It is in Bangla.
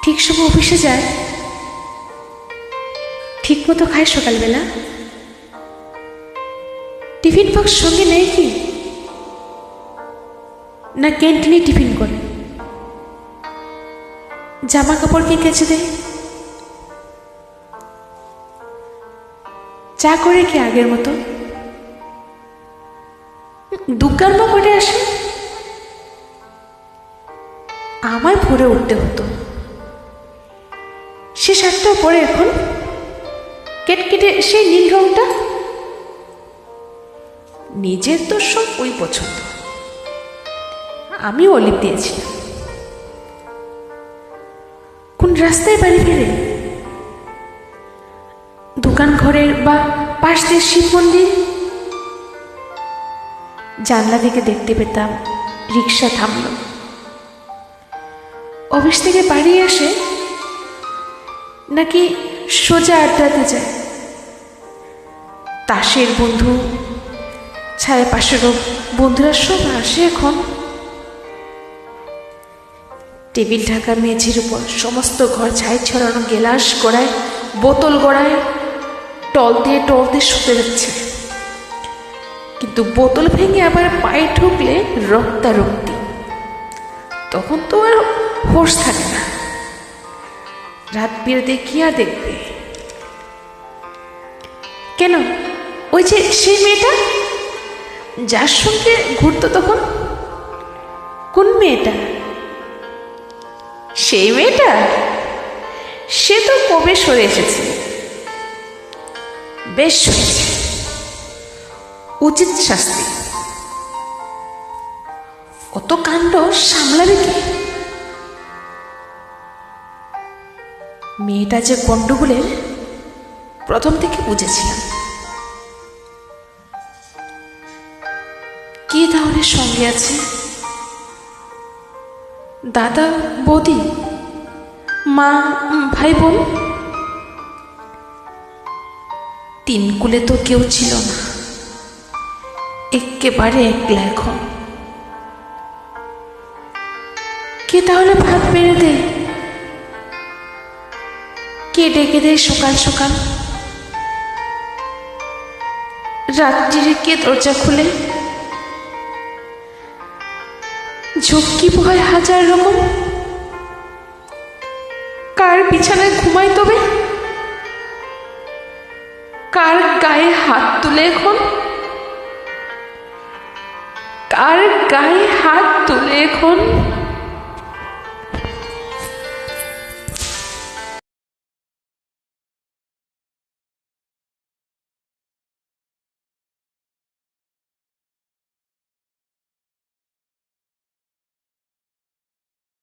ঠিক সময় অফিসে যায়, ঠিক মতো খায় সকালবেলা? টিফিন বক্স সঙ্গে নেই কি, না ক্যান্টিনে টিফিন করে? জামা কাপড় কে কেচে দেয়? চা করে কি আগের মতো? দুগ্গার মা করে আসে? আমায় ভোরে উঠতে হতো। সে শার্টটাও পরে এখন কেটকেটে সেই নীল রংটা। নিজের তো সব ওই পছন্দ, আমি অলিভ দিয়েছিলাম। কোন রাস্তায় বাড়ি ফেরে? দোকান ঘরের বা পাশ দিয়ে শিব মন্দির? জানলা থেকে দেখতে পেতাম রিক্সা থামল। অফিস থেকে বাড়ি আসে নাকি সোজা আড্ডাতে যায়? তাসের বন্ধু, ছায় পাশেরও বন্ধুরা সব আসে এখন। টেবিল ঢাকা মেঝের উপর সমস্ত ঘর ছাই ছড়ানো, গেলাস গড়ায়, বোতল গড়ায়, টল দিয়ে শুতে যাচ্ছে। কিন্তু বোতল ভেঙে আবার পায়ে ঢুকলে রক্তারক্তি। তখন তো আর হোশ থাকে না। রাত বিরেতে কি আর দেখবে? কেন, ওই যে সেই মেয়েটা যার সঙ্গে ঘুরতো তখন? কোন মেয়েটা? সেই মেয়েটা? সে তো কবে সরে এসেছে। বেশ সরেছে, উচিত শাস্তি। অত কাণ্ড সামলাবে কে? মেয়েটা যে গন্ডগোলের প্রথম থেকে বুঝেছিলাম। কে তাহলে সঙ্গে আছে? দাদা, বৌদি, মা, ভাই বোন? তিন কুলে তো কেউ ছিল না, একেবারে একলা এখন। কে তাহলে ভাত বেড়ে দেয়? কে ডেকে দেয় সকাল সকাল? রাত্রিরে কে দরজা খুলে? ঝক্কি পোহায় হাজার রকম। কার বিছানায় ঘুমায় তবে? কার গায়ে হাত তুলে এখন? কার গায়ে হাত তুলে এখন?